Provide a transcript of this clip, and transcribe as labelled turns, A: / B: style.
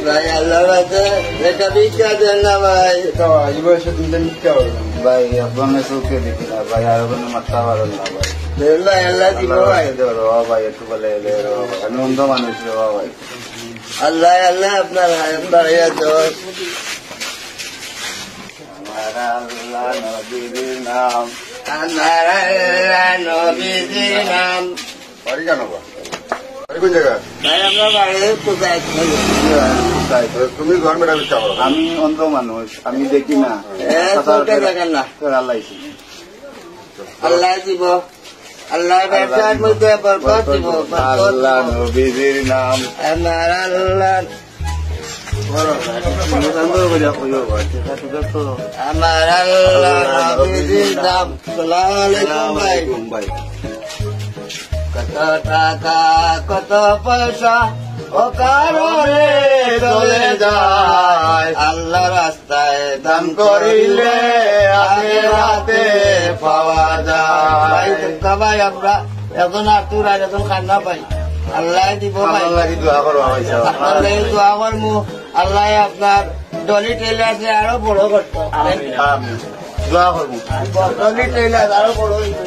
A: ভাই আল্লাহ আছে এটা ভিক্ষা দেন না ভাই।
B: এই বয়সে তুমি ভিক্ষা করবেন ভাই, আপনার চোখে দেখি না ভাই, আর কোনো মাথা পারেন না ভাই।
A: ভাই আল্লাহ দিব ভাই।
B: ভাই একটু বলে আমি অন্ধ মানুষ রে ভাই।
A: আল্লাহ আল্লাহ আপনার দোষ।
B: আমার আল্লাহ নবীর নাম,
A: আমার আল্লাহ নবীজির নাম।
B: বাড়ি কেন বা বাড়ি কোন জায়গা?
A: ভাই আমরা বাড়ি কোথায়?
B: তুমি গভর্নমেন্ট ভিক্ষা করো? আমি অন্ধ মানুষ, আমি দেখি না।
A: দেখেন না
B: আল্লাহ
A: আল্লাহ দিব, আল্লাহ ব্যবসার মধ্যে বরকত দিব।
B: আল্লাহ নবীজির নাম,
A: আমার আল্লাহ আমার আল্লাহ নবীজির নাম। আসসালামু আলাইকুম ভাই। কত টাকা কত পয়সা ও কারণে চলে যায়, আল্লাহ রাস্তায় দান করিলে আখিরাতে পাওয়া যায়। ভাই আমরা এখন আতুর আর এখন খান্না পাই, আল্লাহ দিব ভাই।
B: দোয়া করো
A: আল্লাহ দোয়া করবো, আল্লাহ আপনার ডলি টেলার আরো বড় করতো,
B: দোয়া করবো।
A: ডলি টেলার আরো বড় হইতো।